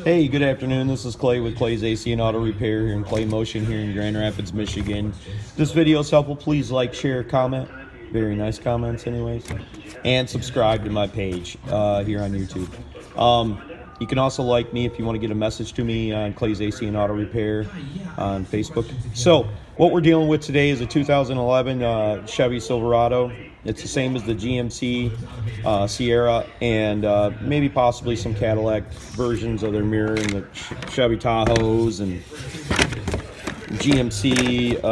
Hey, good afternoon. This is Clay with Clay's AC and Auto Repair here in Clay Motion here in Grand Rapids, Michigan. This video is helpful. Please like, share, comment. Very nice comments anyways. And subscribe to my page here on YouTube. You can also like me if you want to get a message to me on Clay's AC and Auto Repair on Facebook. So what we're dealing with today is a 2011 Chevy Silverado. It's the same as the GMC Sierra and maybe possibly some Cadillac versions of their mirror and the Chevy Tahoes and GMC,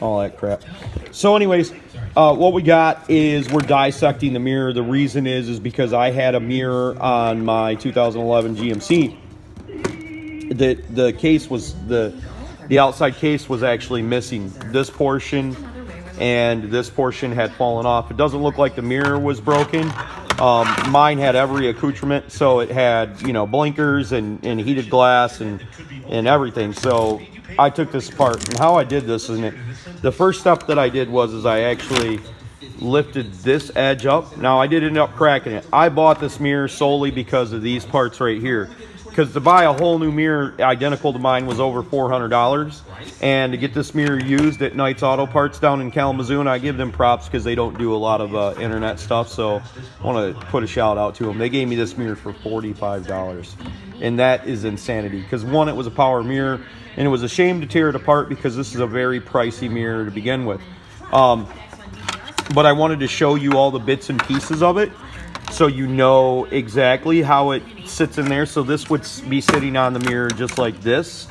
all that crap. So anyways, what we got is we're dissecting the mirror. The reason is because I had a mirror on my 2011 GMC. The case was the outside case was actually missing this portion, and this portion had fallen off. It doesn't look like the mirror was broken. Mine had every accoutrement, so it had, you know, blinkers and heated glass and everything. So I took this apart, and how I did this is the first step that I did was I actually lifted this edge up. Now I did end up cracking it. I bought this mirror solely because of these parts right here, because to buy a whole new mirror identical to mine was over $400, and to get this mirror used at Knight's Auto Parts down in Kalamazoo, and I give them props because they don't do a lot of internet stuff, so I want to put a shout out to them. They gave me this mirror for $45, and that is insanity, because one, it was a power mirror, and it was a shame to tear it apart because this is a very pricey mirror to begin with. But I wanted to show you all the bits and pieces of it, so you know exactly how it sits in there. So this would be sitting on the mirror just like this,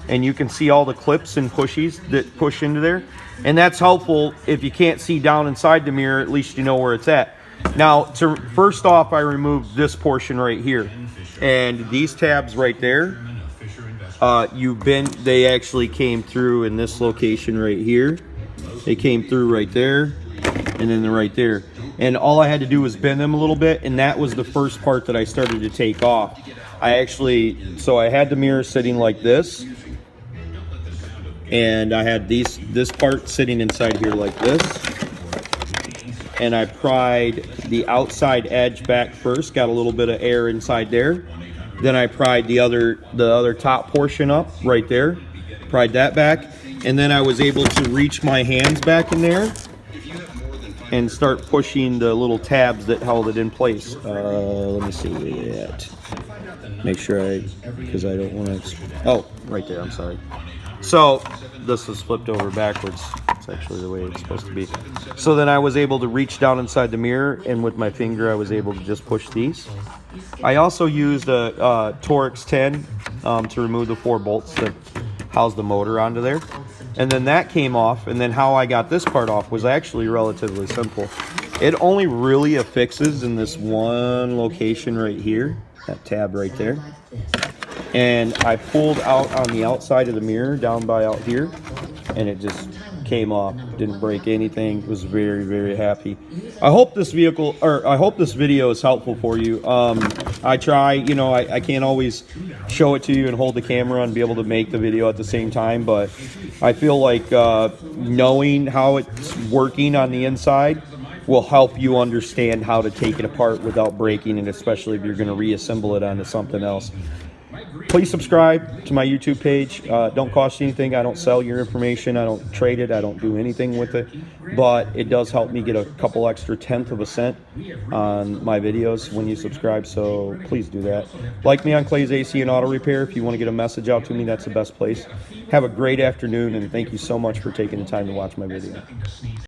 and you can see all the clips and pushies that push into there, and that's helpful if you can't see down inside the mirror. At least you know where it's at. Now, first off, I removed this portion right here, and these tabs right there, they actually came through in this location right here. They came through right there, and then right there. And all I had to do was bend them a little bit, and that was the first part that I started to take off. So I had the mirror sitting like this, and I had this part sitting inside here like this, and I pried the outside edge back first, got a little bit of air inside there. Then I pried the other top portion up right there, pried that back, and then I was able to reach my hands back in there and start pushing the little tabs that held it in place. Let me see that. Make sure because I don't want to. Oh, right there. I'm sorry. So this is flipped over backwards. It's actually the way it's supposed to be. So then I was able to reach down inside the mirror, and with my finger I was able to just push these. I also used a Torx 10 to remove the 4 bolts that house the motor onto there. And then that came off, and then how I got this part off was actually relatively simple. It only really affixes in this one location right here, that tab right there. And I pulled out on the outside of the mirror, down by out here, and it just came off. Didn't break anything. Was very, very happy. I hope this video is helpful for you. I try, you know, I can't always show it to you and hold the camera and be able to make the video at the same time, but I feel like knowing how it's working on the inside will help you understand how to take it apart without breaking it, especially if you're going to reassemble it onto something else. Please subscribe to my YouTube page. Don't cost you anything. I don't sell your information. I don't trade it. I don't do anything with it. But it does help me get a couple extra tenth of a cent on my videos when you subscribe. So please do that. Like me on Clay's AC and Auto Repair. If you want to get a message out to me, that's the best place. Have a great afternoon, and thank you so much for taking the time to watch my video.